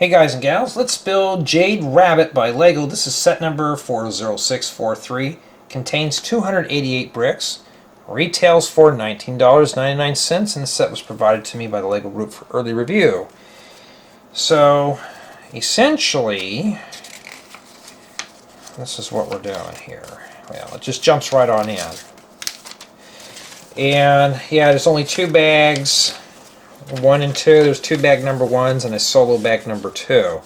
Hey guys and gals, let's build Jade Rabbit by Lego. This is set number 40643. Contains 288 bricks. Retails for $19.99, and the set was provided to me by the Lego group for early review. So, essentially, this is what we're doing here. Well, it just jumps right on in. And yeah, there's only two bags. 1 and 2. There's two bag number 1s and a solo bag number 2.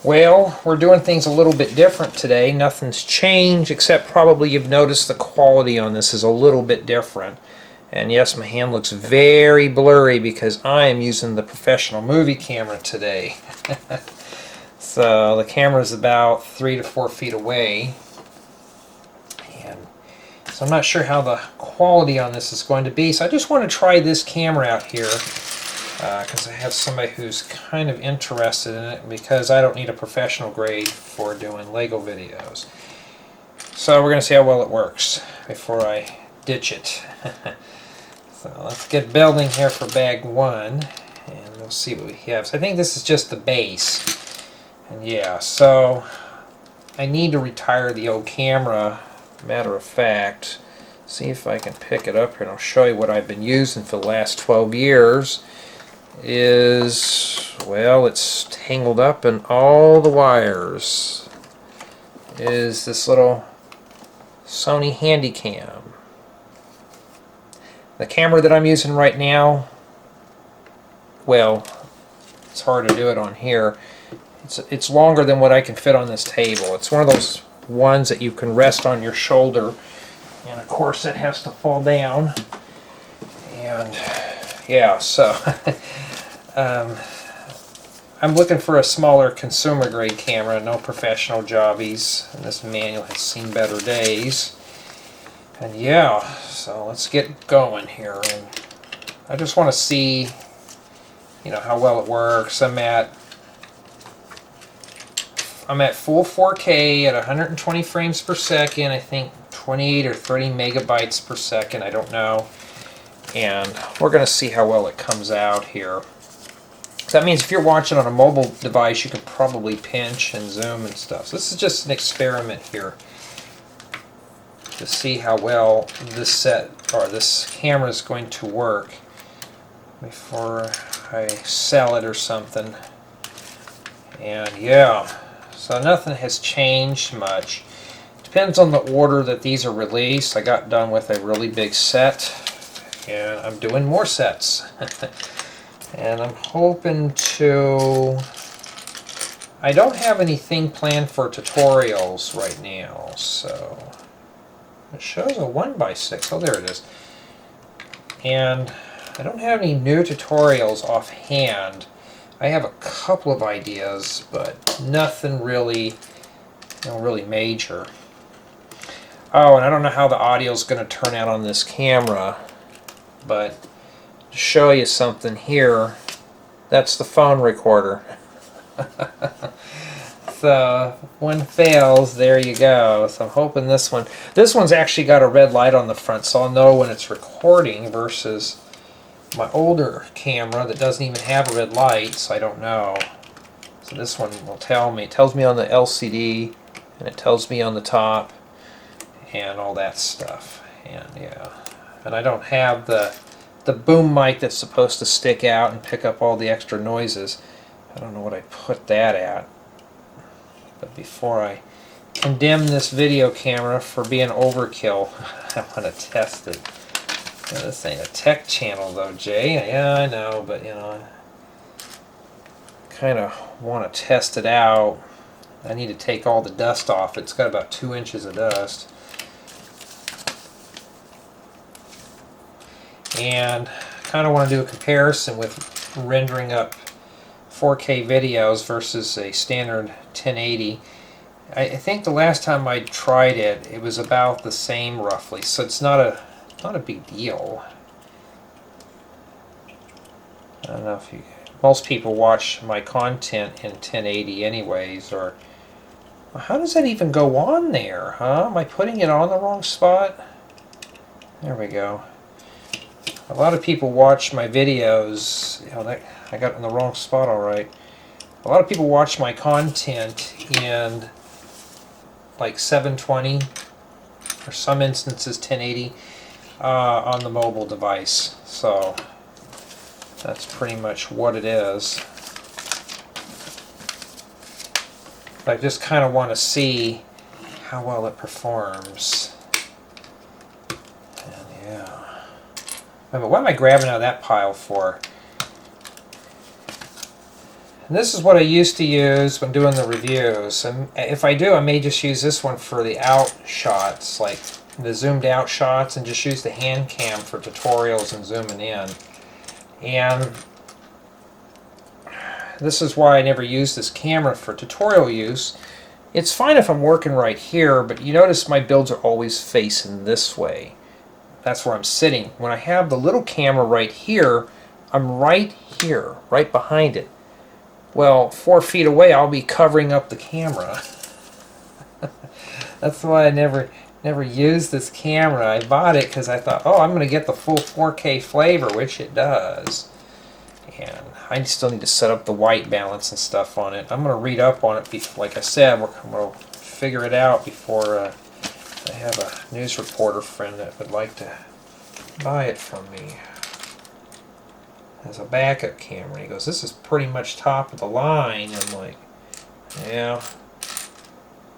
Well, we're doing things a little bit different today. Nothing's changed, except probably you've noticed the quality on this is a little bit different. And yes, my hand looks very blurry because I am using the professional movie camera today. So the camera is about 3 to 4 feet away. And so I'm not sure how the quality on this is going to be. So I just want to try this camera out here. Because I have somebody who's kind of interested in it, because I don't need a professional grade for doing Lego videos. So we're going to see how well it works before I ditch it. So let's get building here for bag 1, and we'll see what we have. So I think this is just the base. And yeah, so I need to retire the old camera. Matter of fact, see if I can pick it up here and I'll show you what I've been using for the last 12 years. Well, it's tangled up in all the wires. Is this little Sony Handycam. The camera that I'm using right now, well, it's hard to do it on here. It's longer than what I can fit on this table. It's one of those ones that you can rest on your shoulder, and of course it has to fall down. And yeah, so I'm looking for a smaller consumer grade camera, no professional jobbies, and this manual has seen better days. And yeah, so let's get going here. And I just want to see, how well it works. I'm at full 4K at 120 frames per second, I think 28 or 30 megabytes per second, I don't know. And we're going to see how well it comes out here. So that means if you're watching on a mobile device, you can probably pinch and zoom and stuff. So this is just an experiment here to see how well this camera is going to work before I sell it or something. And yeah, so nothing has changed much. Depends on the order that these are released. I got done with a really big set, and I'm doing more sets. And I'm hoping to... I don't have anything planned for tutorials right now, so... It shows a 1x6. Oh, there it is. And I don't have any new tutorials offhand. I have a couple of ideas, but nothing really, really major. Oh, and I don't know how the audio is going to turn out on this camera, but to show you something here, that's the phone recorder. So one fails, there you go. So I'm hoping this one's actually got a red light on the front, so I'll know when it's recording, versus my older camera that doesn't even have a red light, so I don't know. So this one will tell me. It tells me on the LCD, and it tells me on the top, and all that stuff. And yeah, and I don't have the boom mic that's supposed to stick out and pick up all the extra noises. I don't know what I put that at. But before I condemn this video camera for being overkill, I want to test it. Now, this ain't a tech channel though, Jay. Yeah, I know, but I kind of want to test it out. I need to take all the dust off. It's got about 2 inches of dust. And I kind of want to do a comparison with rendering up 4K videos versus a standard 1080. I think the last time I tried it, it was about the same roughly, so it's not a big deal. I don't know if most people watch my content in 1080 anyways, or how does that even go on there, huh? Am I putting it on the wrong spot? There we go. A lot of people watch my videos, I got it in the wrong spot alright. A lot of people watch my content in like 720, or some instances 1080 on the mobile device. So that's pretty much what it is. I just kind of want to see how well it performs. And yeah. What am I grabbing out of that pile for? And this is what I used to use when doing the reviews. And if I do, I may just use this one for the out shots, like the zoomed out shots, and just use the hand cam for tutorials and zooming in. And this is why I never use this camera for tutorial use. It's fine if I'm working right here, but you notice my builds are always facing this way. That's where I'm sitting. When I have the little camera right here, I'm right here, right behind it. Well, 4 feet away, I'll be covering up the camera. That's why I never used this camera. I bought it because I thought, oh, I'm going to get the full 4K flavor, which it does. And I still need to set up the white balance and stuff on it. I'm going to read up on it. Like I said, I'm going to figure it out before I have a news reporter friend that would like to buy it from me as a backup camera. And he goes, this is pretty much top of the line. I'm like, yeah,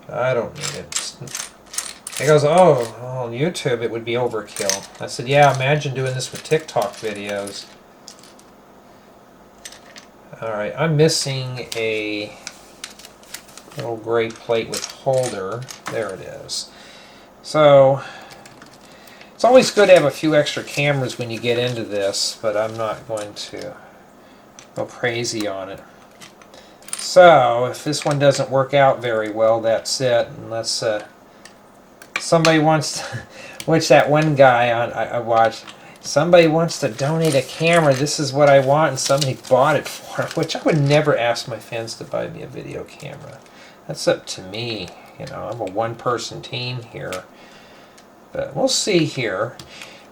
I don't need it. He goes, oh, on YouTube it would be overkill. I said, yeah, imagine doing this with TikTok videos. Alright, I'm missing a little gray plate with holder. There it is. So, it's always good to have a few extra cameras when you get into this, but I'm not going to go crazy on it. So, if this one doesn't work out very well, that's it. Unless somebody wants to, which that one guy I watched, somebody wants to donate a camera, this is what I want, and somebody bought it for it, which I would never ask my fans to buy me a video camera. That's up to me. You know, I'm a one-person team here. But we'll see here.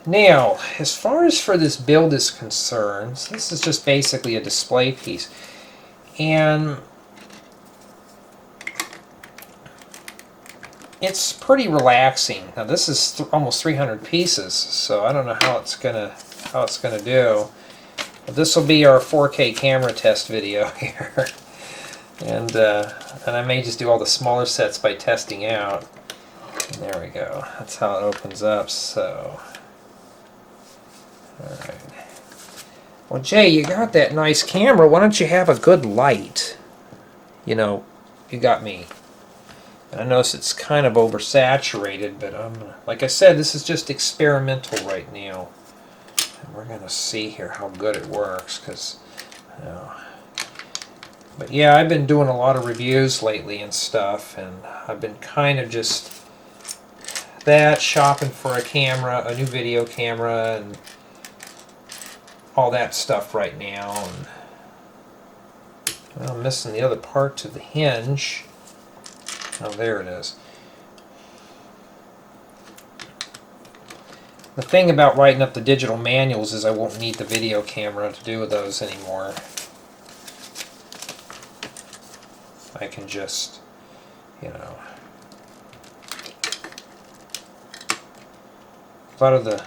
Now, as far as for this build is concerned, this is just basically a display piece. And it's pretty relaxing. Now this is almost 300 pieces, so I don't know how it's gonna do. But this will be our 4K camera test video here, and I may just do all the smaller sets by testing out. And there we go. That's how it opens up. So, all right. Well, Jay, you got that nice camera. Why don't you have a good light? You know, you got me. I notice it's kind of oversaturated, but like I said, this is just experimental right now. And we're going to see here how good it works, because, you know. But yeah, I've been doing a lot of reviews lately and stuff, and I've been kind of just shopping for a camera, a new video camera, and all that stuff right now. And well, I'm missing the other part to the hinge. Oh, there it is. The thing about writing up the digital manuals is I won't need the video camera to do those anymore. I can just, you know. A lot of the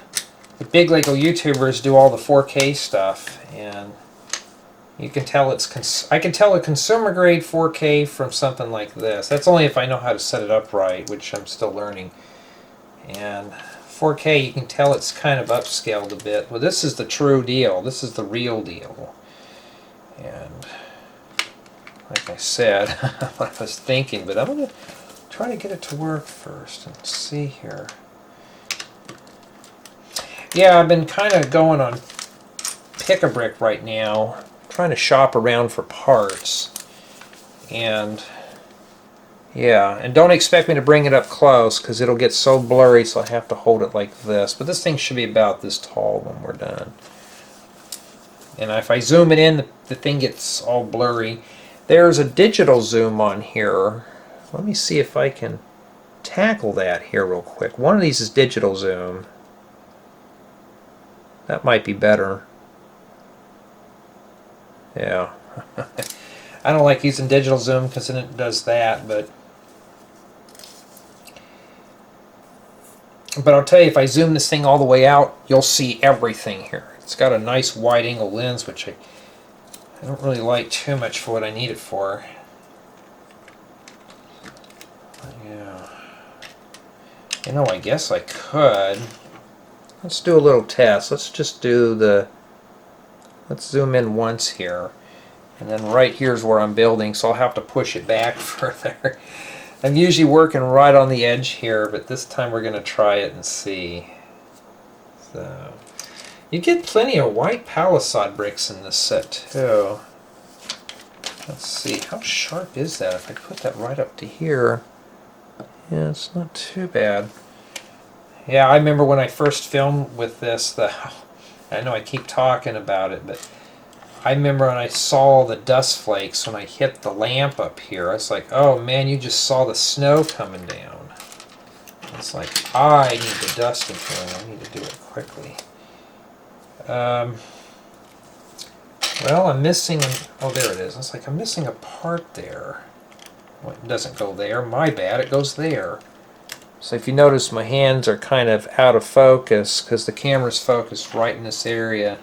big Lego YouTubers do all the 4K stuff, and you can tell I can tell a consumer grade 4K from something like this. That's only if I know how to set it up right, which I'm still learning. And 4K, you can tell it's kind of upscaled a bit. Well, this is the true deal. This is the real deal. And like I said, what I was thinking, but I'm going to try to get it to work first and see here. Yeah, I've been kind of going on Pick-a-Brick right now, trying to shop around for parts. And yeah, and don't expect me to bring it up close because it'll get so blurry, so I have to hold it like this. But this thing should be about this tall when we're done. And if I zoom it in, the thing gets all blurry. There's a digital zoom on here. Let me see if I can tackle that here real quick. One of these is digital zoom. That might be better. Yeah. I don't like using digital zoom because then it does that, but I'll tell you, if I zoom this thing all the way out, you'll see everything here. It's got a nice wide-angle lens, which I don't really like too much for what I need it for. Yeah. You know, I guess I could. Let's do a little test. Let's just do the... Let's zoom in once here. And then right here's where I'm building, so I'll have to push it back further. I'm usually working right on the edge here, but this time we're going to try it and see. So, you get plenty of white palisade bricks in this set too. Let's see, how sharp is that? If I put that right up to here, yeah, it's not too bad. Yeah, I remember when I first filmed with this, I know I keep talking about it, but I remember when I saw the dust flakes when I hit the lamp up here. I was like, oh man, you just saw the snow coming down. It's like, I need the dust in here. I need to do it quickly. Well, I'm missing... Oh, there it is. It's like I'm missing a part there. Well, it doesn't go there. My bad. It goes there. So if you notice, my hands are kind of out of focus because the camera's focused right in this area.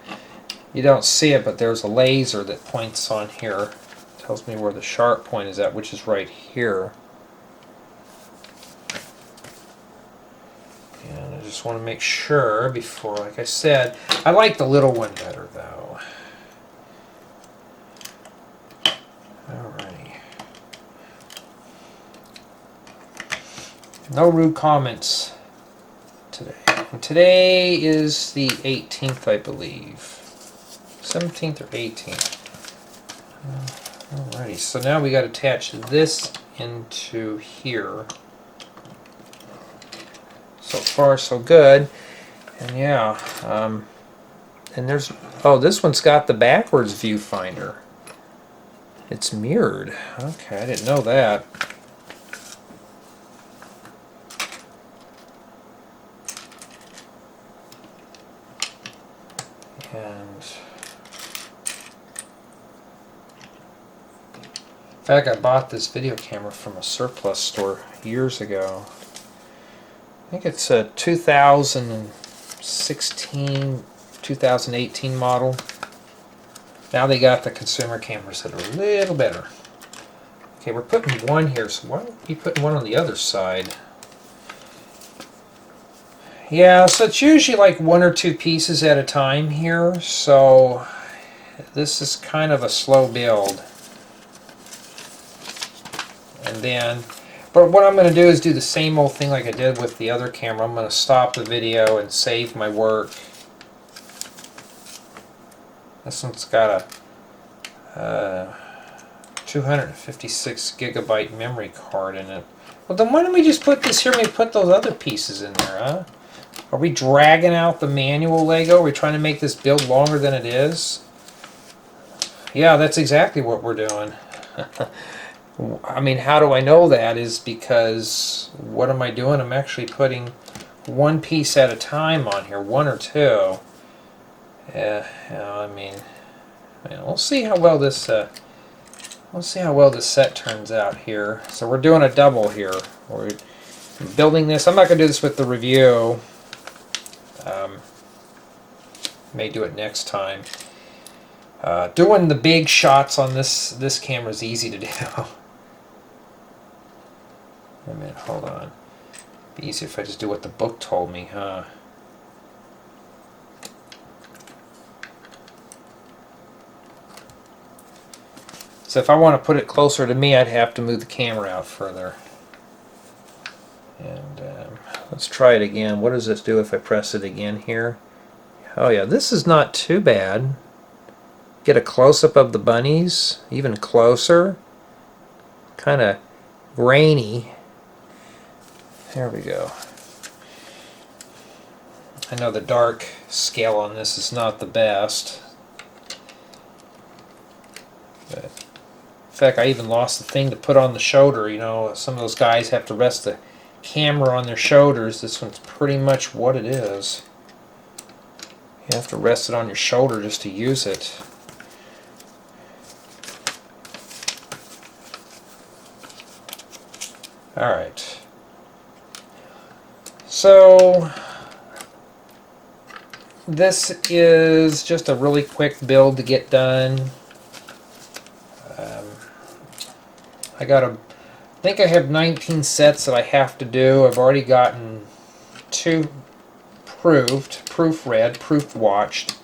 You don't see it, but there's a laser that points on here. It tells me where the sharp point is at, which is right here. And I just want to make sure before, like I said, I like the little one better though. Alrighty. No rude comments today. And today is the 18th, I believe. 17th or 18th. Alrighty, so now we got to attach this into here. So far, so good. And yeah, and there's, oh, this one's got the backwards viewfinder. It's mirrored. Okay, I didn't know that. And in fact, I bought this video camera from a surplus store years ago. I think it's a 2016, 2018 model. Now they got the consumer cameras that are a little better. Okay, we're putting one here, so why don't we be putting one on the other side? Yeah, so it's usually like one or two pieces at a time here, so this is kind of a slow build. And then, but what I'm going to do is do the same old thing like I did with the other camera. I'm going to stop the video and save my work. This one's got a 256 gigabyte memory card in it. Well, then why don't we just put this here and we put those other pieces in there, huh? Are we dragging out the manual Lego? Are we trying to make this build longer than it is? Yeah, that's exactly what we're doing. I mean, how do I know that? Is because, what am I doing? I'm actually putting one piece at a time on here, one or two. I mean, we'll see how well this set turns out here. So we're doing a double here. We're building this. I'm not going to do this with the review. May do it next time. Doing the big shots on this camera is easy to do. Wait a minute, hold on. It'd be easier if I just do what the book told me, huh? So if I want to put it closer to me, I'd have to move the camera out further. And let's try it again. What does this do if I press it again here? Oh yeah, this is not too bad. Get a close-up of the bunnies, even closer. Kind of grainy. There we go. I know the dark scale on this is not the best. But in fact, I even lost the thing to put on the shoulder. You know, some of those guys have to rest the camera on their shoulders. This one's pretty much what it is. You have to rest it on your shoulder just to use it. Alright. So this is just a really quick build to get done. I think I have 19 sets that I have to do. I've already gotten 2 proofread, proof watched.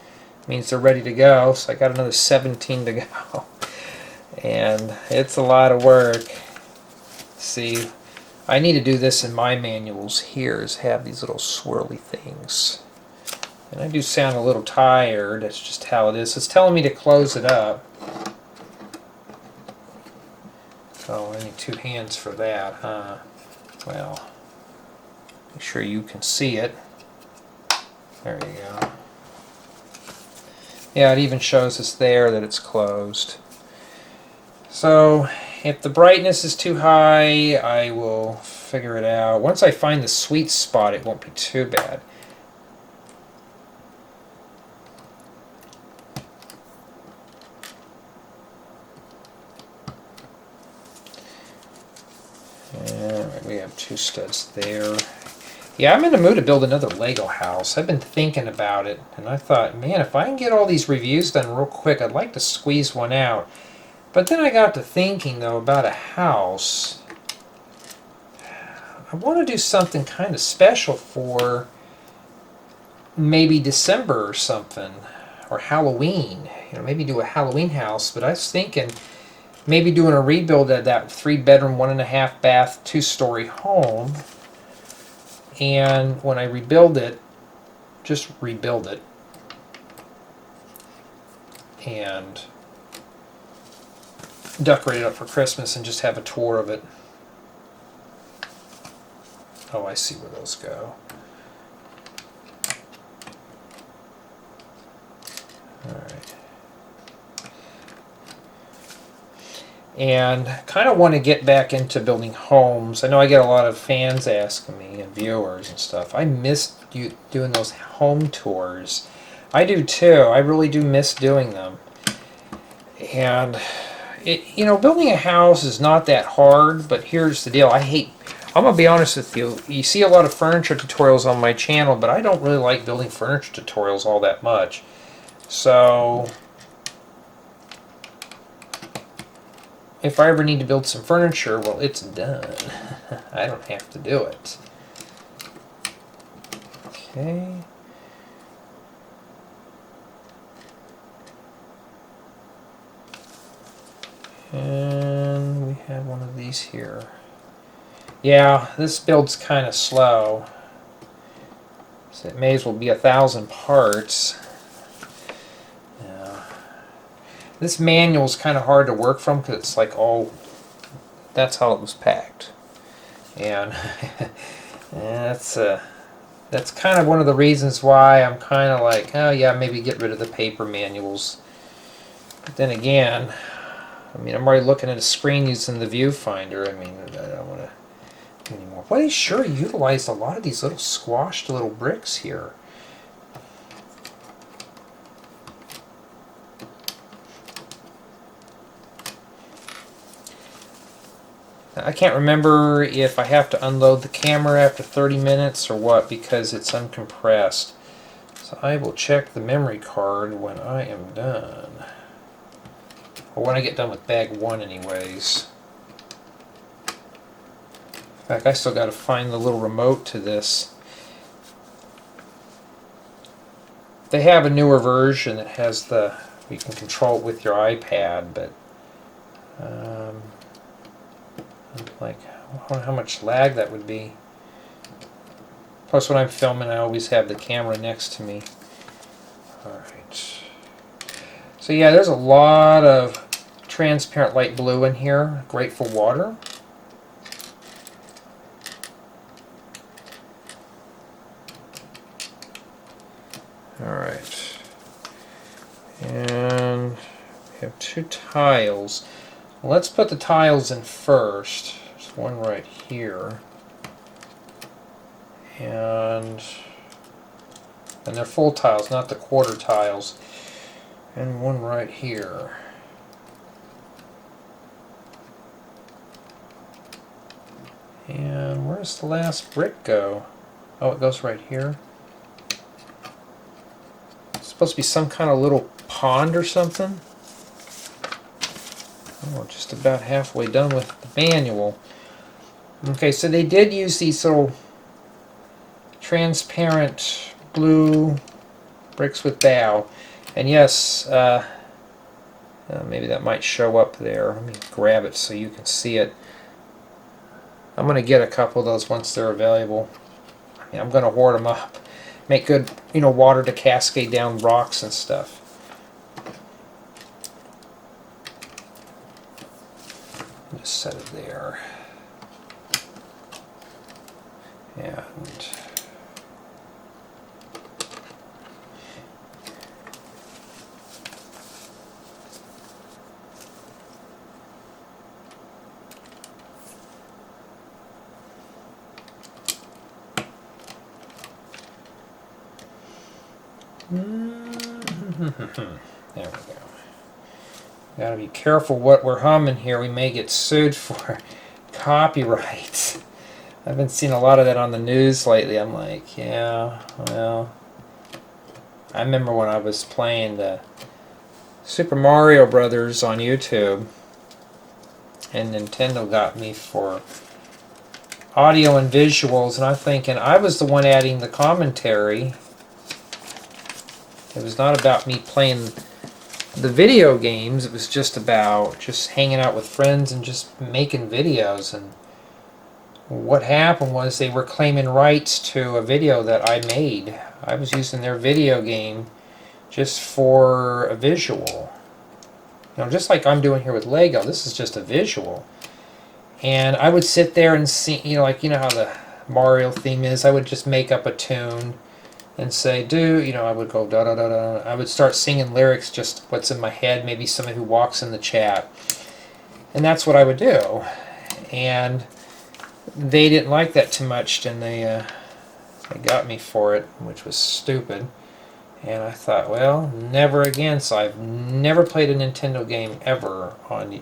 Means they're ready to go, so I got another 17 to go. And it's a lot of work. See, I need to do this in my manuals here, is have these little swirly things. And I do sound a little tired, that's just how it is. It's telling me to close it up. Oh, I need 2 hands for that, huh? Well, make sure you can see it. There you go. Yeah, it even shows us there that it's closed. So, if the brightness is too high, I will figure it out. Once I find the sweet spot, it won't be too bad. Alright, we have 2 studs there. Yeah, I'm in the mood to build another Lego house. I've been thinking about it, and I thought, man, if I can get all these reviews done real quick, I'd like to squeeze one out. But then I got to thinking, though, about a house. I want to do something kind of special for maybe December or something, or Halloween. You know, maybe do a Halloween house. But I was thinking maybe doing a rebuild of that 3-bedroom, 1.5 bath, 2-story home. And when I rebuild it, just rebuild it and decorate it up for Christmas and just have a tour of it. Oh, I see where those go. Alright. And kind of want to get back into building homes. I know I get a lot of fans asking me and viewers and stuff. I miss doing those home tours. I do too. I really do miss doing them. And you know, building a house is not that hard, but here's the deal. I'm gonna be honest with you. You see a lot of furniture tutorials on my channel, but I don't really like building furniture tutorials all that much. So if I ever need to build some furniture, well, it's done. I don't have to do it. Okay. And we have one of these here. Yeah, this build's kind of slow. So it may as well be 1,000 parts. This manual is kind of hard to work from because it's like all, that's how it was packed. And that's kind of one of the reasons why I'm kind of like, oh yeah, maybe get rid of the paper manuals. But then again, I mean, I'm already looking at a screen using the viewfinder. I mean, I don't want to do anymore. Well, they sure utilized a lot of these little squashed little bricks here. I can't remember if I have to unload the camera after 30 minutes or what, because it's uncompressed. So I will check the memory card when I am done. Or when I get done with bag 1 anyways. In fact, I still got to find the little remote to this. They have a newer version that has you can control it with your iPad, but like, I don't know how much lag that would be. Plus, when I'm filming, I always have the camera next to me. Alright. So yeah, there's a lot of transparent light blue in here. Great for water. Alright. And we have 2 tiles. Let's put the tiles in first. There's one right here. And they're full tiles, not the quarter tiles. And one right here. And where's the last brick go? Oh, it goes right here. It's supposed to be some kind of little pond or something. Oh, just about halfway done with the manual. Okay, so they did use these little transparent blue bricks with bow. And yes, maybe that might show up there. Let me grab it so you can see it. I'm going to get a couple of those once they're available. Yeah, I'm going to hoard them up. Make good, water to cascade down rocks and stuff. Just set it there. And there we go. Gotta be careful what we're humming here. We may get sued for copyright. I've been seeing a lot of that on the news lately. I'm like, yeah, well. I remember when I was playing the Super Mario Brothers on YouTube, and Nintendo got me for audio and visuals, and I'm thinking I was the one adding the commentary. It was not about me playing the video games. It was just about just hanging out with friends and just making videos. And what happened was they were claiming rights to a video that I made. I was using their video game just for a visual. Just like I'm doing here with Lego. This is just a visual. And I would sit there and see, how the Mario theme is. I would just make up a tune and say, I would go da da da da. I would start singing lyrics, just what's in my head, maybe somebody who walks in the chat. And that's what I would do. And they didn't like that too much, and they got me for it, which was stupid. And I thought, well, never again. So I've never played a Nintendo game ever on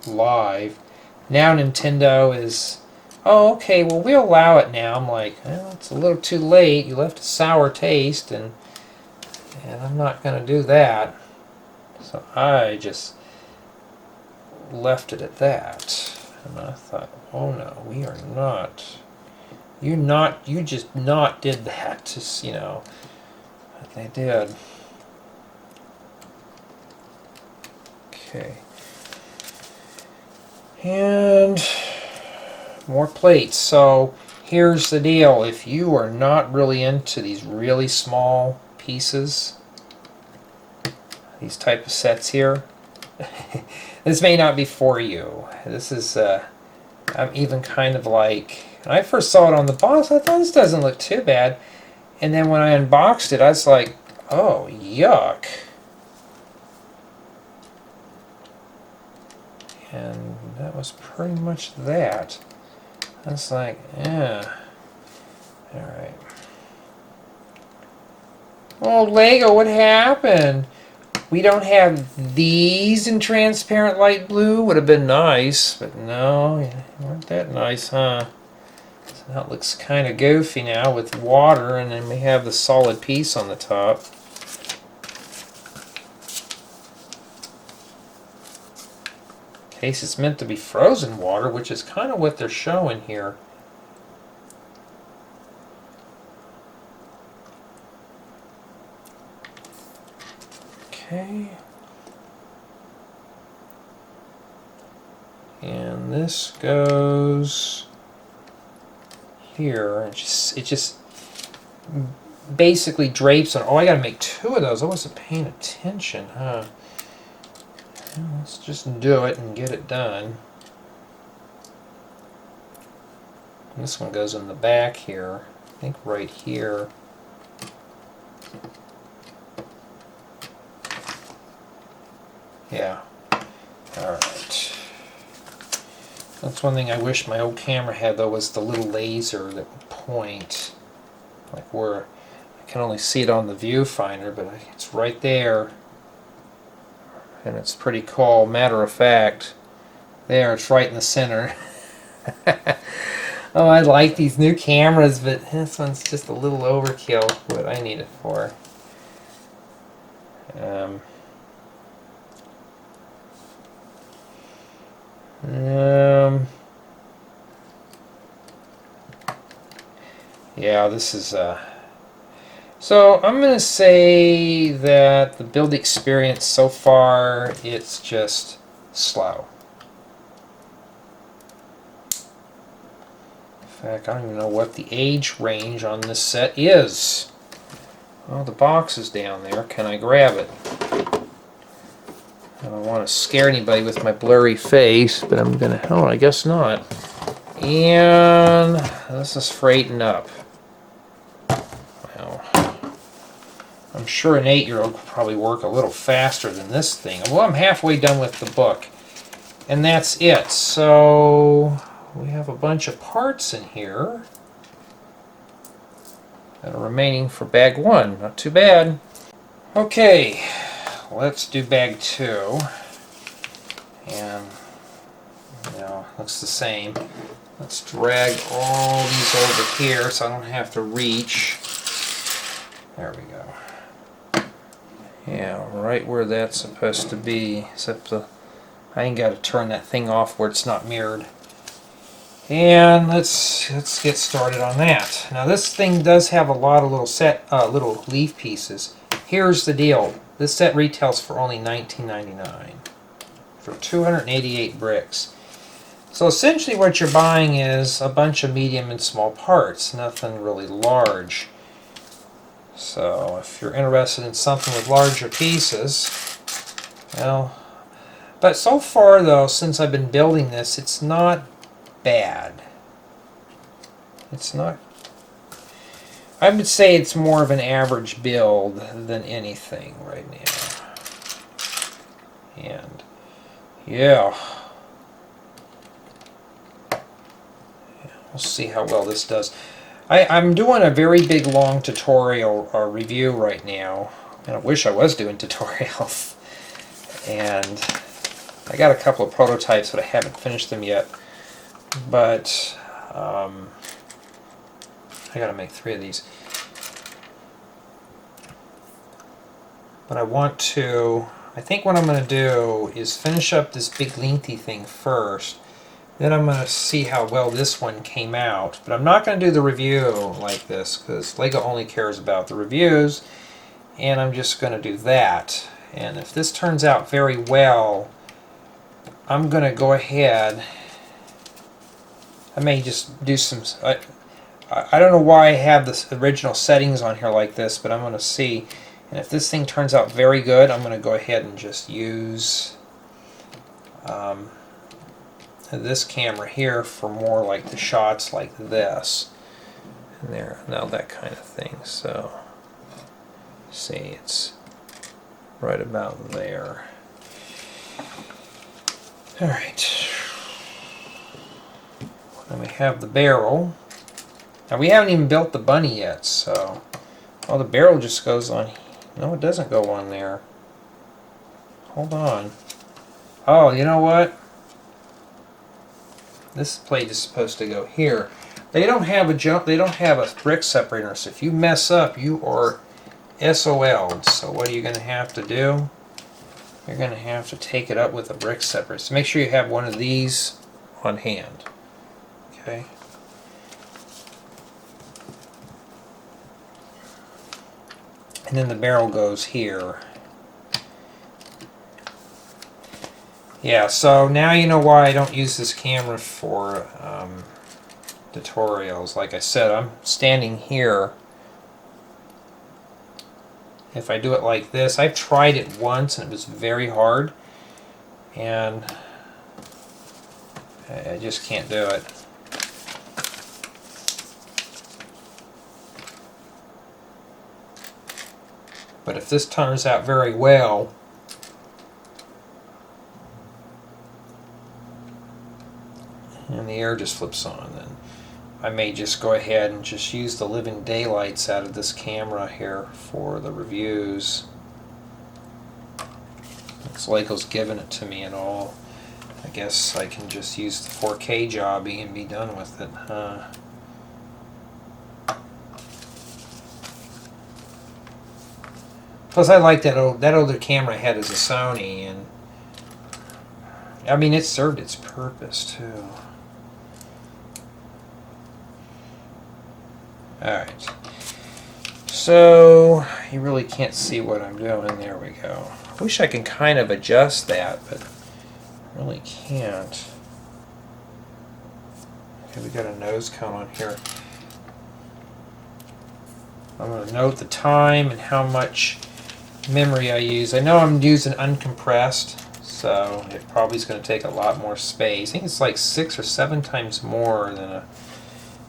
live. Now Nintendo is, oh, okay, well, we'll allow it now. I'm like, well, it's a little too late. You left a sour taste, and I'm not going to do that. So I just left it at that. And I thought, oh no, we are not. You just not did that. Just, but they did. Okay. And more plates. So here's the deal. If you are not really into these really small pieces, these type of sets here, this may not be for you. This is, I'm even kind of like, when I first saw it on the box, I thought this doesn't look too bad. And then when I unboxed it, I was like, oh, yuck. And that was pretty much that. I was like, yeah. Alright. Oh, Lego, what happened? We don't have these in transparent light blue. Would have been nice, but no, they weren't that nice, huh? So that looks kind of goofy now with water, and then we have the solid piece on the top. In case it's meant to be frozen water, which is kind of what they're showing here. Okay. And this goes here. It just basically drapes on. Oh, I gotta make two of those. I wasn't paying attention, huh? Well, let's just do it and get it done. And this one goes in the back here. I think right here. Yeah. Alright. That's one thing I wish my old camera had, though, was the little laser that would point. Like where I can only see it on the viewfinder, but it's right there. And it's pretty cool. Matter of fact, there, it's right in the center. Oh, I like these new cameras, but this one's just a little overkill for what I need it for. Yeah, this is so I'm going to say that the build experience so far, it's just slow. In fact, I don't even know what the age range on this set is. Well, the box is down there. Can I grab it? I don't want to scare anybody with my blurry face, but I'm going to... Oh, I guess not. And this is freighting up. Well, I'm sure an 8-year-old could probably work a little faster than this thing. Well, I'm halfway done with the book. And that's it. So we have a bunch of parts in here that are remaining for bag 1. Not too bad. Okay, let's do bag 2. And, you know, looks the same. Let's drag all these over here so I don't have to reach. There we go. Yeah, right where that's supposed to be, except I ain't got to turn that thing off where it's not mirrored. And let's get started on that. Now this thing does have a lot of little leaf pieces. Here's the deal. This set retails for only $19.99 for 288 bricks. So essentially what you're buying is a bunch of medium and small parts, nothing really large. So if you're interested in something with larger pieces, well, but so far though, since I've been building this, it's not bad. It's not, I would say it's more of an average build than anything right now. And yeah, we'll see how well this does. I'm doing a very big long tutorial review right now, and I wish I was doing tutorials. And I got a couple of prototypes, but I haven't finished them yet. But I gotta make 3 of these. But I think what I'm going to do is finish up this big lengthy thing first. Then I'm going to see how well this one came out. But I'm not going to do the review like this, because LEGO only cares about the reviews. And I'm just going to do that. And if this turns out very well, I'm going to go ahead. I may just do some... I don't know why I have the original settings on here like this, but I'm going to see. And if this thing turns out very good, I'm going to go ahead and just use this camera here for more like the shots like this. And there, now that kind of thing. So, see, it's right about there. Alright. Then we have the barrel. Now we haven't even built the bunny yet, so... Oh, the barrel just goes on... No, it doesn't go on there. Hold on. Oh, you know what? This plate is supposed to go here. They don't have a brick separator, so if you mess up, you are SOL'd. So what are you going to have to do? You're going to have to take it up with a brick separator. So make sure you have one of these on hand. Okay. And then the barrel goes here. Yeah, so now you know why I don't use this camera for tutorials. Like I said, I'm standing here. If I do it like this, I've tried it once and it was very hard. And I just can't do it. But if this turns out very well, and the air just flips on, then I may just go ahead and just use the living daylights out of this camera here for the reviews. Looks like LEGO's giving it to me and all. I guess I can just use the 4K jobby and be done with it. Plus, I like that older camera I had as a Sony, and I mean it served its purpose too. All right. So you really can't see what I'm doing. There we go. I wish I can kind of adjust that, but I really can't. Okay, we got a nose cone on here. I'm going to note the time and how much memory I use. I know I'm using uncompressed, so it probably is going to take a lot more space. I think it's like 6 or 7 times more than a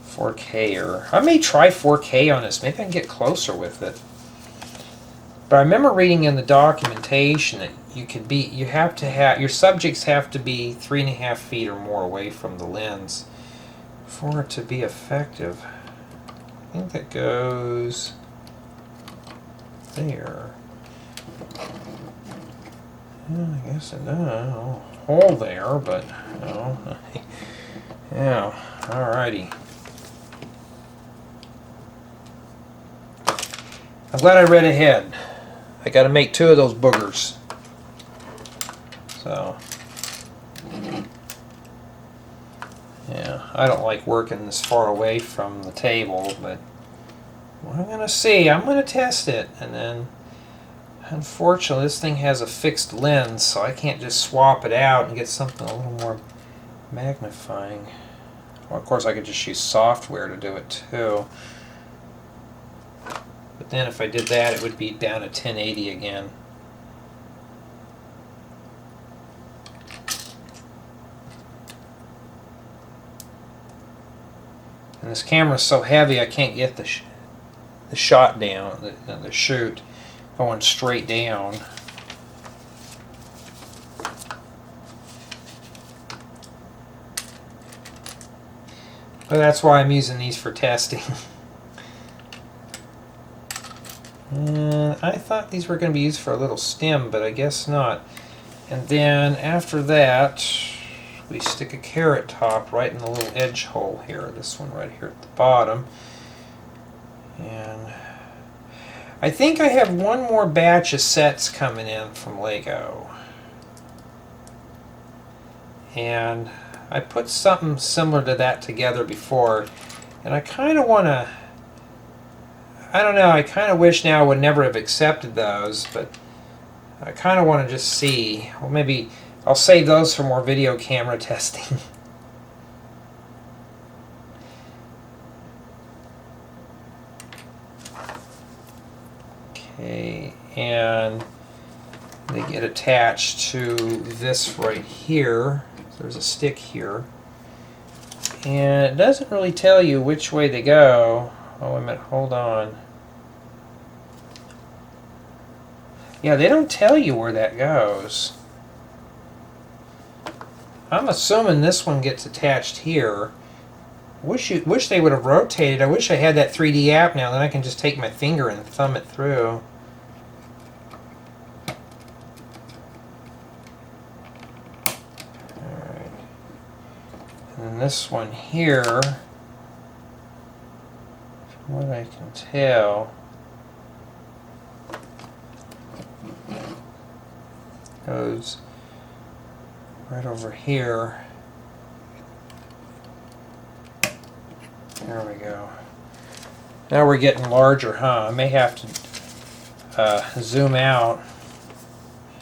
4K, or I may try 4K on this. Maybe I can get closer with it. But I remember reading in the documentation that you have to have, your subjects have to be 3.5 feet or more away from the lens for it to be effective. I think that goes there. Yeah, I guess it does. A hole there, but no. Yeah, alrighty. I'm glad I read ahead. I got to make 2 of those boogers. So, yeah, I don't like working this far away from the table, but I'm going to see. I'm going to test it, and then unfortunately this thing has a fixed lens, so I can't just swap it out and get something a little more magnifying. Well, of course I could just use software to do it too. But then if I did that, it would be down to 1080 again. And this camera is so heavy I can't get the shot down, the shoot going straight down. But that's why I'm using these for testing. And I thought these were going to be used for a little stem, but I guess not. And then after that, we stick a carrot top right in the little edge hole here, this one right here at the bottom. And I think I have one more batch of sets coming in from Lego. And I put something similar to that together before, and I kind of want to, I don't know, I kind of wish now I would never have accepted those, but I kind of want to just see. Well, maybe I'll save those for more video camera testing. Okay, and they get attached to this right here. There's a stick here. And it doesn't really tell you which way they go. Oh, wait a minute, hold on. Yeah, they don't tell you where that goes. I'm assuming this one gets attached here. Wish they would have rotated. I wish I had that 3D app now, then I can just take my finger and thumb it through. Alright. And then this one here, from what I can tell, goes right over here. There we go. Now we're getting larger, huh? I may have to zoom out.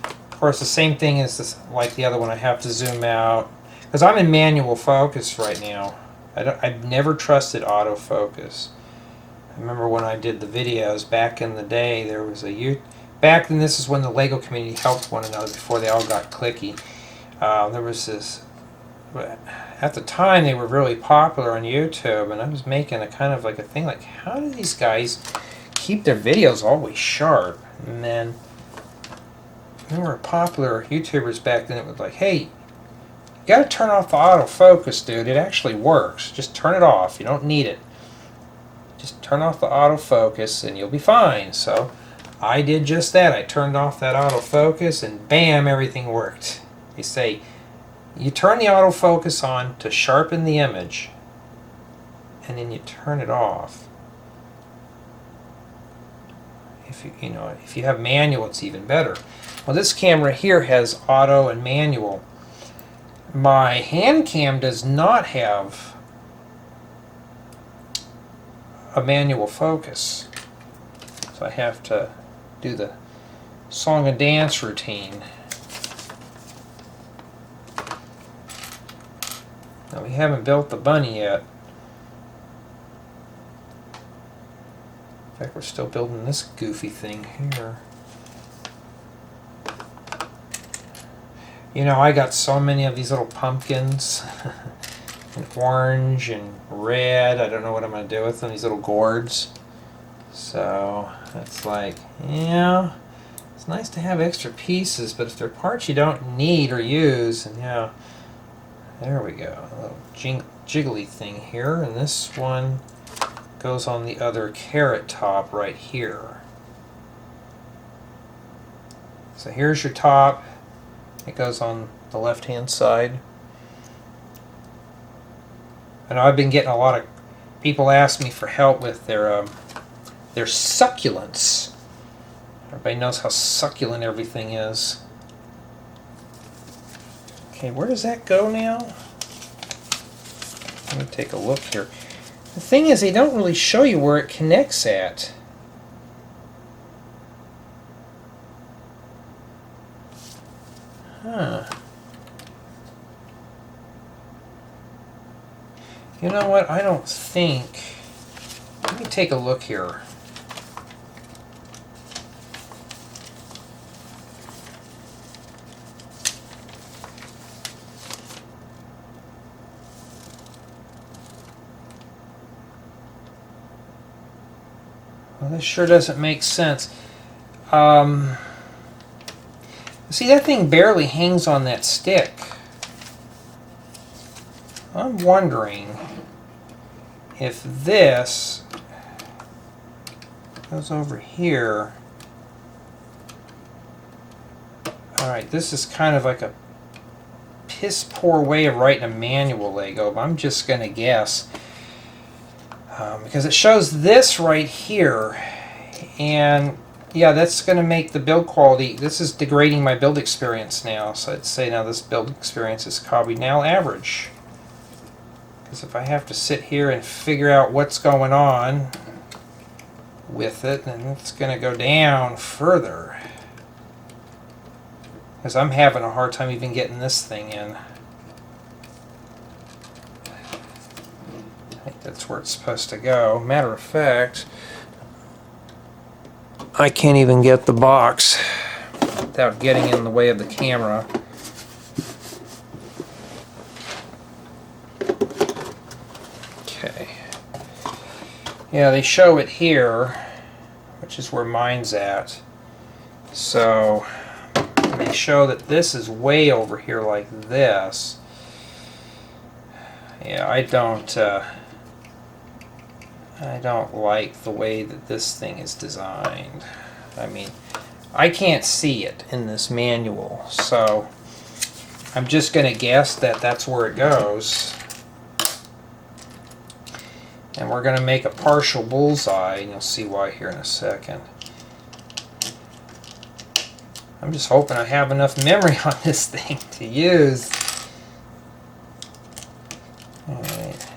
Of course, the same thing is this, like the other one. I have to zoom out because I'm in manual focus right now. I've never trusted autofocus. I remember when I did the videos back in the day. There was back then. This is when the Lego community helped one another before they all got clicky. There was this. At the time, they were really popular on YouTube, and I was making a kind of like a thing like, how do these guys keep their videos always sharp? And then there were popular YouTubers back then that was like, hey, you got to turn off the autofocus, dude. It actually works. Just turn it off. You don't need it. Just turn off the autofocus, and you'll be fine. So I did just that. I turned off that autofocus, and bam, everything worked. They say You turn the autofocus on to sharpen the image, and then you turn it off. If you have manual, it's even better. Well, this camera here has auto and manual. My hand cam does not have a manual focus, so I have to do the song and dance routine. Now, we haven't built the bunny yet. In fact, we're still building this goofy thing here. You know, I got so many of these little pumpkins, and orange and red. I don't know what I'm going to do with them, these little gourds. So, it's like, yeah, it's nice to have extra pieces, but if they're parts you don't need or use, and yeah, there we go. A little jiggly thing here, and this one goes on the other carrot top right here. So here's your top. It goes on the left-hand side. And I've been getting a lot of people ask me for help with their succulents. Everybody knows how succulent everything is. Okay, where does that go now? Let me take a look here. The thing is, they don't really show you where it connects at. Huh. You know what? I don't think... Let me take a look here. Well, this sure doesn't make sense. See, that thing barely hangs on that stick. I'm wondering if this goes over here. Alright, this is kind of like a piss poor way of writing a manual Lego, but I'm just going to guess. Because it shows this right here, and yeah, that's going to make the build quality, this is degrading my build experience now, so I'd say now this build experience is probably now average. Because if I have to sit here and figure out what's going on with it, then it's going to go down further. Because I'm having a hard time even getting this thing in. I think that's where it's supposed to go. Matter of fact, I can't even get the box without getting in the way of the camera. Okay. Yeah, they show it here, which is where mine's at. So they show that this is way over here like this. Yeah, I don't like the way that this thing is designed. I mean, I can't see it in this manual, so I'm just going to guess that that's where it goes. And we're going to make a partial bullseye, and you'll see why here in a second. I'm just hoping I have enough memory on this thing to use. Alright.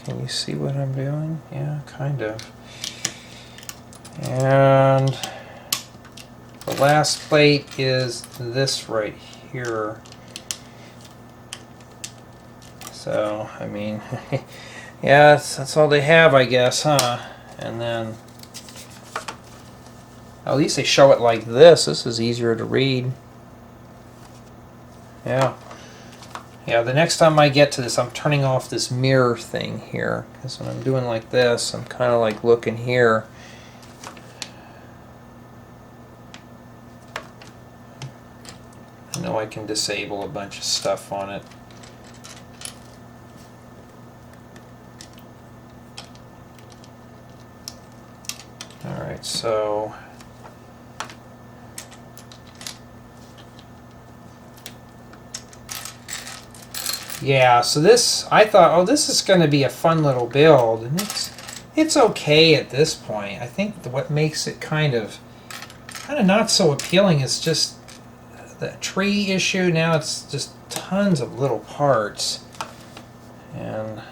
Can you see what I'm doing? Yeah, kind of. And the last plate is this right here. So, I mean, yeah, that's all they have, I guess, huh? And then, at least they show it like this. This is easier to read. Yeah. Yeah, the next time I get to this, I'm turning off this mirror thing here. Because when I'm doing like this, I'm kind of like looking here. I know I can disable a bunch of stuff on it. Alright, so Yeah, so this, I thought, oh, this is going to be a fun little build, and it's okay at this point. I think what makes it kind of not so appealing is just the tree issue. Now it's just tons of little parts, and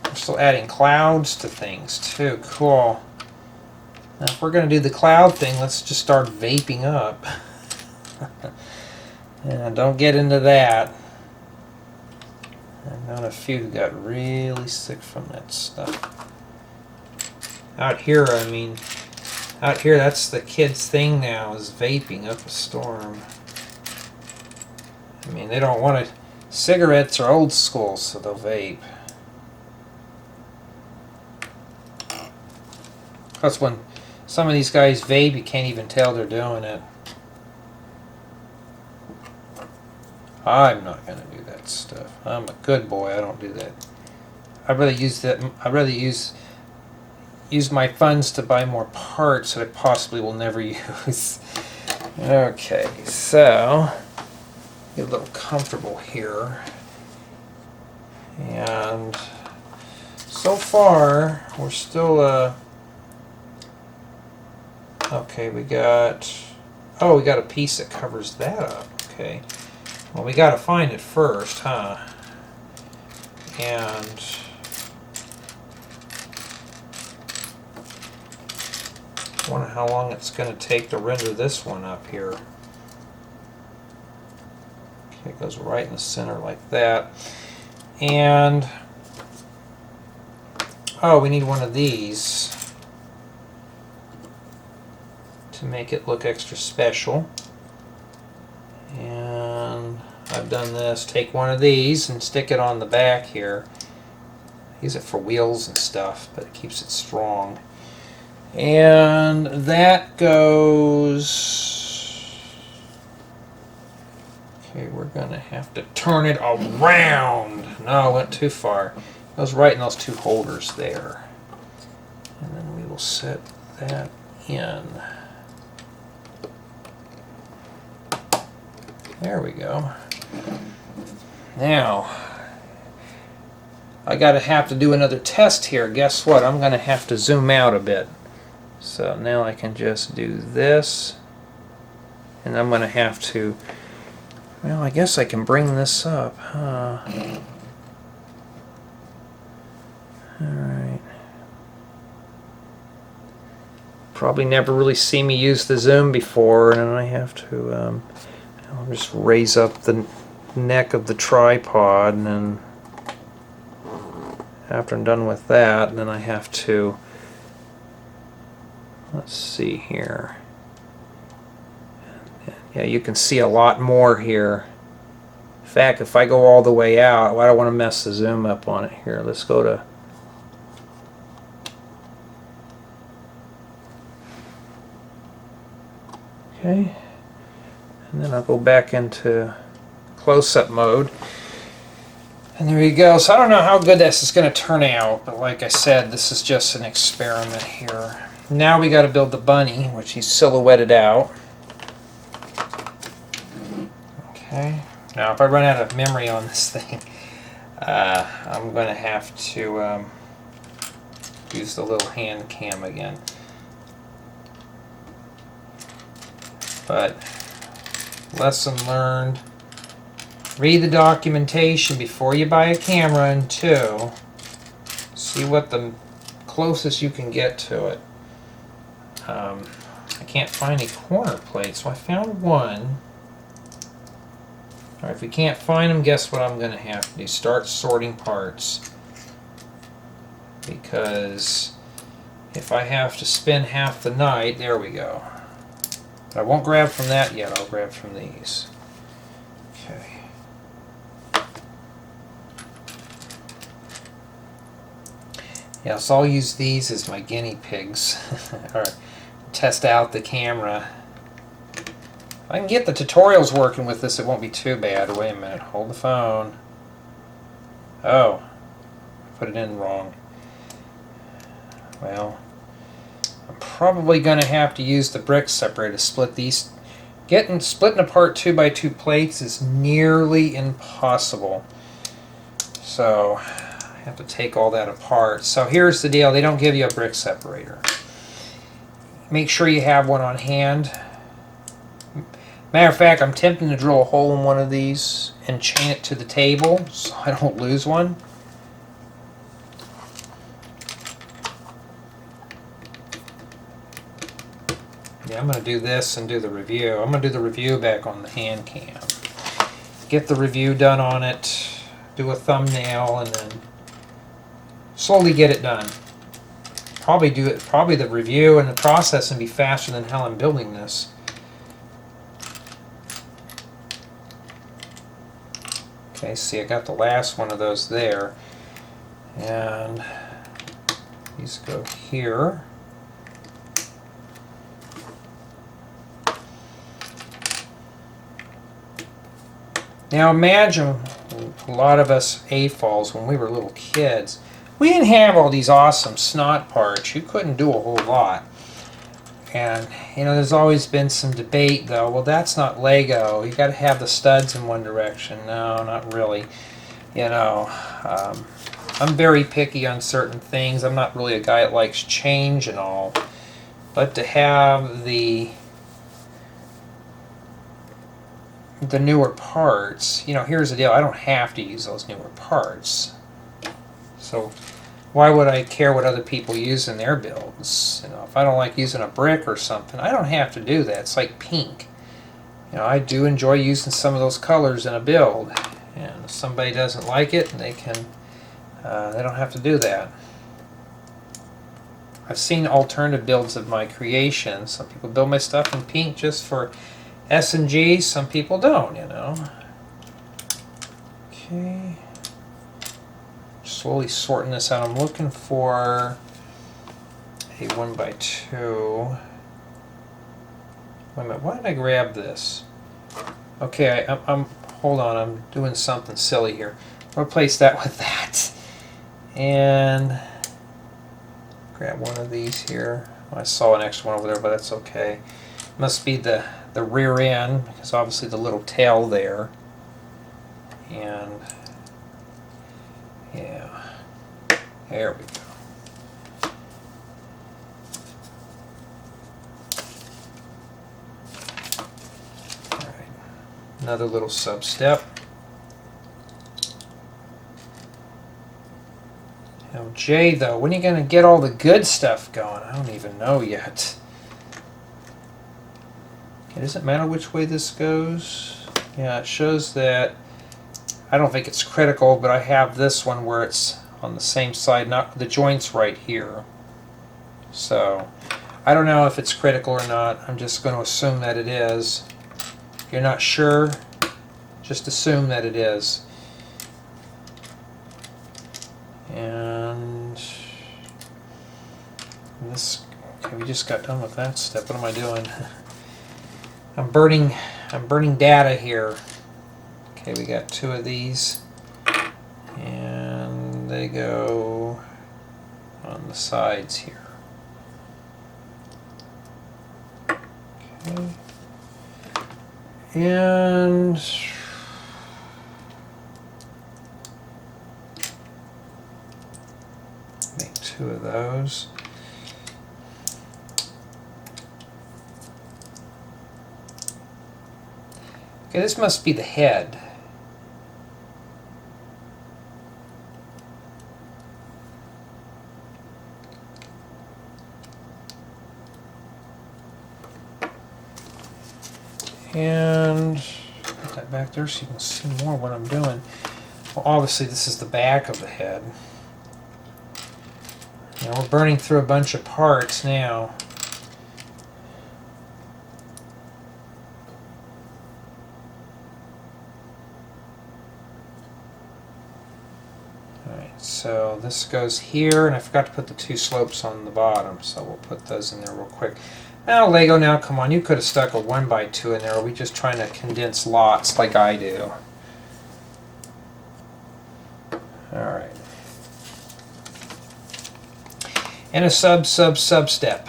we're still adding clouds to things too. Cool. Now if we're going to do the cloud thing, let's just start vaping up. And don't get into that. I know a few who got really sick from that stuff. Out here, I mean, out here that's the kids' thing now, is vaping up a storm. I mean, they don't want it. Cigarettes are old school, so they'll vape. Plus, when some of these guys vape, you can't even tell they're doing it. I'm not going to do that stuff. I'm a good boy. I don't do that. I'd rather use that. I'd rather use my funds to buy more parts that I possibly will never use. Okay, so get a little comfortable here, and so far we're still okay. We got a piece that covers that up. Okay. Well, we gotta find it first, huh? And I wonder how long it's gonna take to render this one up here. Okay, it goes right in the center like that. And oh, we need one of these to make it look extra special. And I've done this. Take one of these and stick it on the back here. Use it for wheels and stuff, but it keeps it strong. And that goes... Okay, we're going to have to turn it around. No, it went too far. It goes right in those two holders there. And then we will set that in. There we go. Now, I have to do another test here. Guess what? I'm going to have to zoom out a bit. So now I can just do this. And I'm going to have to... Well, I guess I can bring this up. Alright. Probably never really see me use the zoom before, and then I have to... I'll just raise up the neck of the tripod, and then after I'm done with that, then I have to, let's see here. Yeah, you can see a lot more here. In fact, if I go all the way out, I don't want to mess the zoom up on it here. Let's go to... Okay. And then I'll go back into close-up mode. And there you go. So I don't know how good this is going to turn out, but like I said, this is just an experiment here. Now we got to build the bunny, which he's silhouetted out. Okay. Now if I run out of memory on this thing, I'm going to have to use the little hand cam again. But lesson learned. Read the documentation before you buy a camera, and 2, see what the closest you can get to it. I can't find any corner plates, so I found one. Alright, if we can't find them, guess what I'm going to have to do? Start sorting parts. Because if I have to spend half the night, there we go. But I won't grab from that yet, I'll grab from these. Okay. Yeah, so I'll use these as my guinea pigs. Or test out the camera. If I can get the tutorials working with this, it won't be too bad. Wait a minute, hold the phone. Oh, I put it in wrong. Well, I'm probably going to have to use the brick separator to split these, Splitting apart 2x2 plates is nearly impossible. So I have to take all that apart. So here's the deal. They don't give you a brick separator. Make sure you have one on hand. Matter of fact, I'm tempted to drill a hole in one of these and chain it to the table so I don't lose one. Yeah, I'm going to do this and do the review. I'm going to do the review back on the hand cam. Get the review done on it, do a thumbnail, and then slowly get it done. Probably the review and the process and be faster than hell I'm building this. Okay, see, I got the last one of those there. And these go here. Now imagine a lot of us AFOLs when we were little kids, we didn't have all these awesome snot parts. You couldn't do a whole lot. And you know, there's always been some debate though, well that's not Lego, you got to have the studs in one direction. No, not really. You know, I'm very picky on certain things. I'm not really a guy that likes change and all, but to have the newer parts, you know, here's the deal, I don't have to use those newer parts. So why would I care what other people use in their builds? You know, if I don't like using a brick or something, I don't have to do that. It's like pink. You know, I do enjoy using some of those colors in a build. And if somebody doesn't like it, they can, they don't have to do that. I've seen alternative builds of my creation. Some people build my stuff in pink just for S&G, some people don't, you know. Okay. Slowly sorting this out. I'm looking for a 1x2. Wait a minute, why did I grab this? Okay, I'm hold on, I'm doing something silly here. I'll replace that with that. And grab one of these here. I saw an extra one over there, but that's okay. Must be the rear end, because obviously the little tail there. And yeah, there we go. Alright, another little sub step. Now Jay though, when are you going to get all the good stuff going? I don't even know yet. It doesn't matter which way this goes. Yeah, it shows that I don't think it's critical, but I have this one where it's on the same side, not the joint's right here. So I don't know if it's critical or not. I'm just going to assume that it is. If you're not sure, just assume that it is. And this, okay, we just got done with that step. What am I doing? I'm burning data here. Okay, we got two of these, and they go on the sides here. Okay. And make two of those. Okay, this must be the head. And put that back there so you can see more what I'm doing. Well, obviously this is the back of the head. Now we're burning through a bunch of parts now. Alright, so this goes here, and I forgot to put the two slopes on the bottom, so we'll put those in there real quick. Now Lego, now come on, you could have stuck a 1x2 in there. Are we just trying to condense lots like I do? Alright. And a sub step.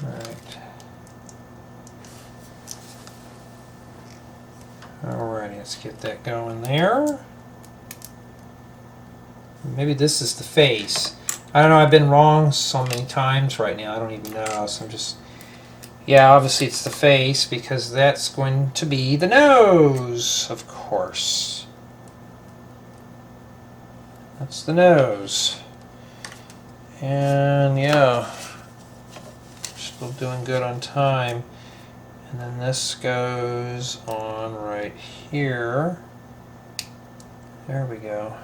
Alright. Alrighty, let's get that going there. Maybe this is the face. I don't know, I've been wrong so many times right now, I don't even know, so I'm just... Yeah, obviously it's the face, because that's going to be the nose, of course. That's the nose. And yeah, still doing good on time. And then this goes on right here. There we go.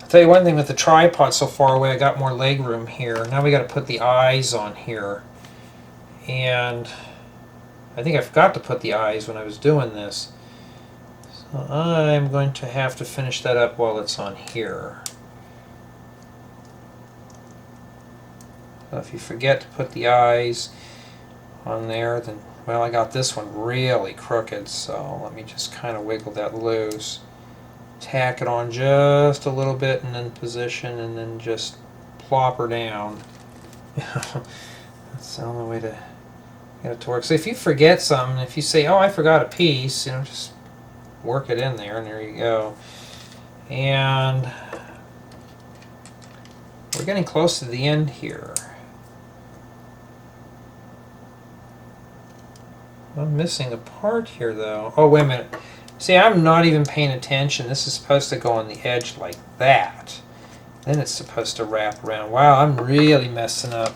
I'll tell you one thing, with the tripod so far away, I got more leg room here. Now we got to put the eyes on here. And I think I forgot to put the eyes when I was doing this. So I'm going to have to finish that up while it's on here. So if you forget to put the eyes on there, then, well, I got this one really crooked, so let me just kind of wiggle that loose. Tack it on just a little bit and then position and then just plop her down. That's the only way to get it to work. So if you forget something, if you say, oh, I forgot a piece, you know, just work it in there and there you go. And we're getting close to the end here. I'm missing a part here though. Oh, wait a minute. See, I'm not even paying attention. This is supposed to go on the edge like that. Then it's supposed to wrap around. Wow, I'm really messing up.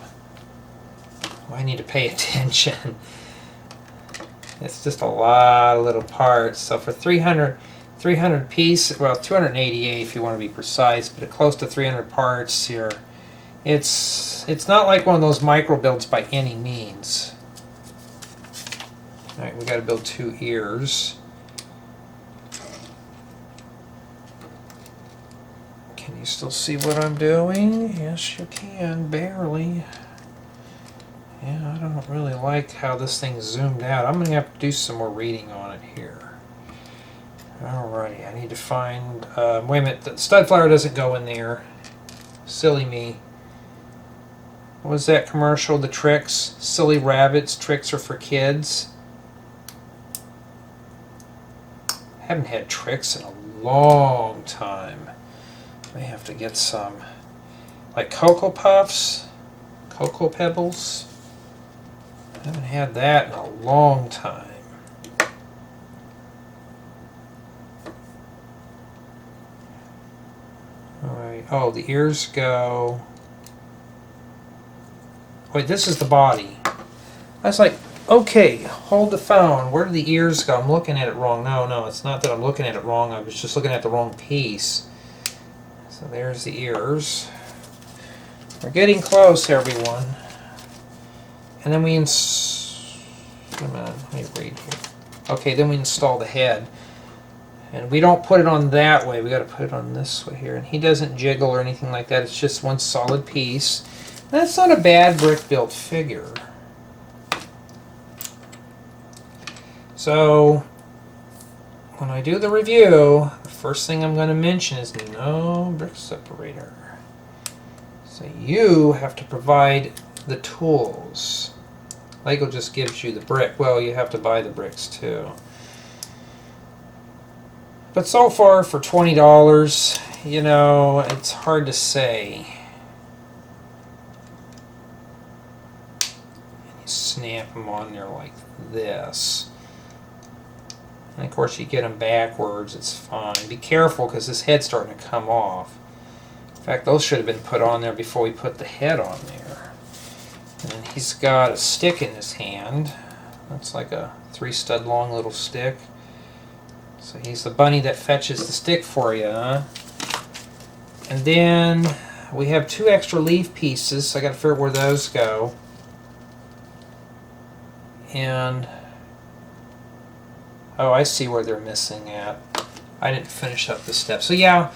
Well, I need to pay attention. It's just a lot of little parts. So for 300 pieces, well, 288 if you want to be precise, but close to 300 parts here. It's not like one of those micro builds by any means. All right, we got to build 2 ears. Can you still see what I'm doing? Yes, you can, barely. Yeah, I don't really like how this thing's zoomed out. I'm going to have to do some more reading on it here. Alrighty, I need to find... wait a minute, the stud flower doesn't go in there. Silly me. What was that commercial? The tricks? Silly rabbits, tricks are for kids. I haven't had tricks in a long time. I have to get some, like Cocoa Puffs, Cocoa Pebbles. I haven't had that in a long time. Alright, oh, the ears go... Wait, this is the body. I was like, okay, hold the phone. Where do the ears go? I'm looking at it wrong. No, it's not that I'm looking at it wrong. I was just looking at the wrong piece. So there's the ears. We're getting close, everyone. And then we wait a minute, let me read here. Okay, then we install the head. And we don't put it on that way. We got to put it on this way here. And he doesn't jiggle or anything like that. It's just one solid piece. That's not a bad brick-built figure. So, when I do the review, the first thing I'm going to mention is no brick separator. So you have to provide the tools. Lego just gives you the brick. Well, you have to buy the bricks too. But so far, for $20, you know, it's hard to say. And you snap them on there like this. And of course, you get them backwards, it's fine. Be careful because this head's starting to come off. In fact, those should have been put on there before we put the head on there. And then he's got a stick in his hand. That's like a 3-stud long little stick. So he's the bunny that fetches the stick for you, huh? And then we have 2 extra leaf pieces, so I got to figure out where those go. And oh, I see where they're missing at. I didn't finish up the step. So yeah,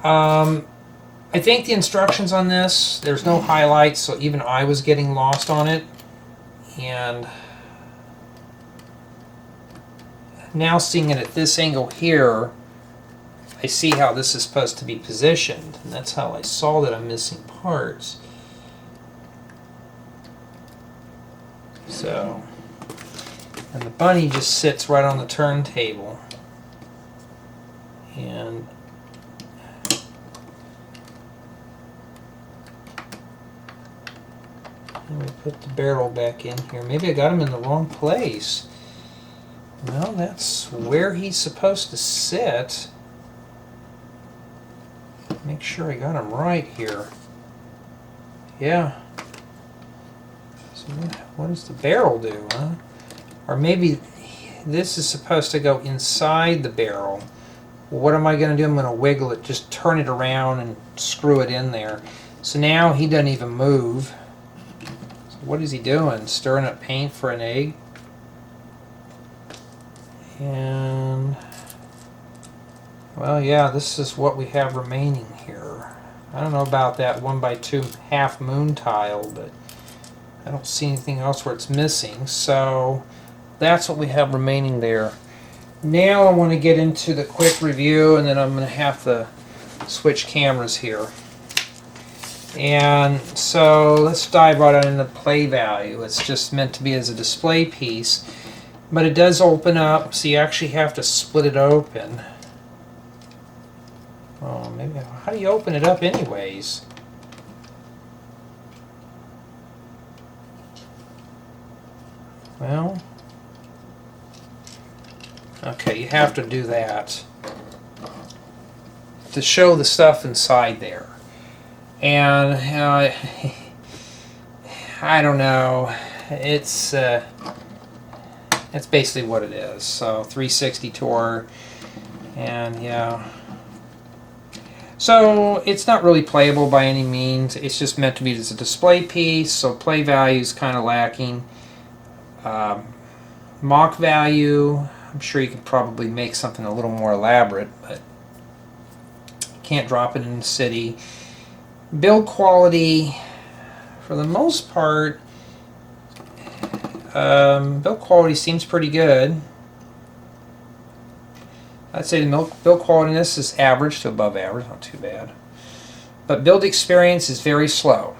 I think the instructions on this, there's no highlights, so even I was getting lost on it. And now seeing it at this angle here, I see how this is supposed to be positioned, and that's how I saw that I'm missing parts. So, and the bunny just sits right on the turntable. And let me put the barrel back in here. Maybe I got him in the wrong place. Well, that's where he's supposed to sit. Make sure I got him right here. Yeah. So what does the barrel do, huh? Or maybe this is supposed to go inside the barrel. Well, what am I going to do? I'm going to wiggle it, just turn it around and screw it in there. So now he doesn't even move. So what is he doing? Stirring up paint for an egg? And, well, yeah, this is what we have remaining here. I don't know about that 1x2 half moon tile, but I don't see anything else where it's missing. So that's what we have remaining there. Now I want to get into the quick review, and then I'm going to have to switch cameras here. And so let's dive right on into play value. It's just meant to be as a display piece. But it does open up, so you actually have to split it open. Oh, maybe. How do you open it up anyways? Well, okay, you have to do that to show the stuff inside there. And I don't know. It's basically what it is. So 360 tour, and yeah. So it's not really playable by any means. It's just meant to be as a display piece. So play value is kind of lacking. Mock value, I'm sure you could probably make something a little more elaborate, but you can't drop it in the city. Build quality, for the most part. Build quality seems pretty good. I'd say the build quality in this is average to above average, not too bad. But build experience is very slow.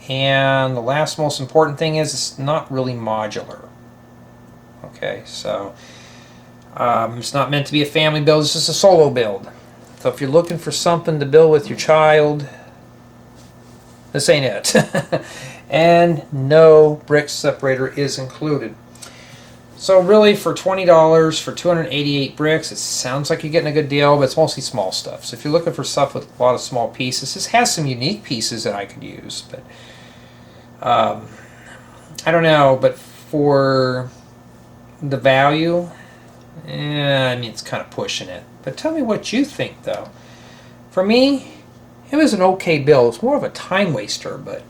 And the last most important thing is it's not really modular. Okay, so it's not meant to be a family build, it's just a solo build. So if you're looking for something to build with your child, this ain't it. And no brick separator is included. So really, for $20 for 288 bricks, it sounds like you're getting a good deal, but it's mostly small stuff. So if you're looking for stuff with a lot of small pieces, this has some unique pieces that I could use, but I don't know. But for the value, I mean, it's kind of pushing it. But tell me what you think, though. For me, it was an okay build. It's more of a time waster, but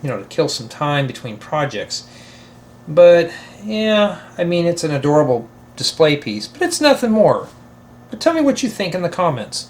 you know, to kill some time between projects. But yeah, I mean, it's an adorable display piece, but it's nothing more. But tell me what you think in the comments.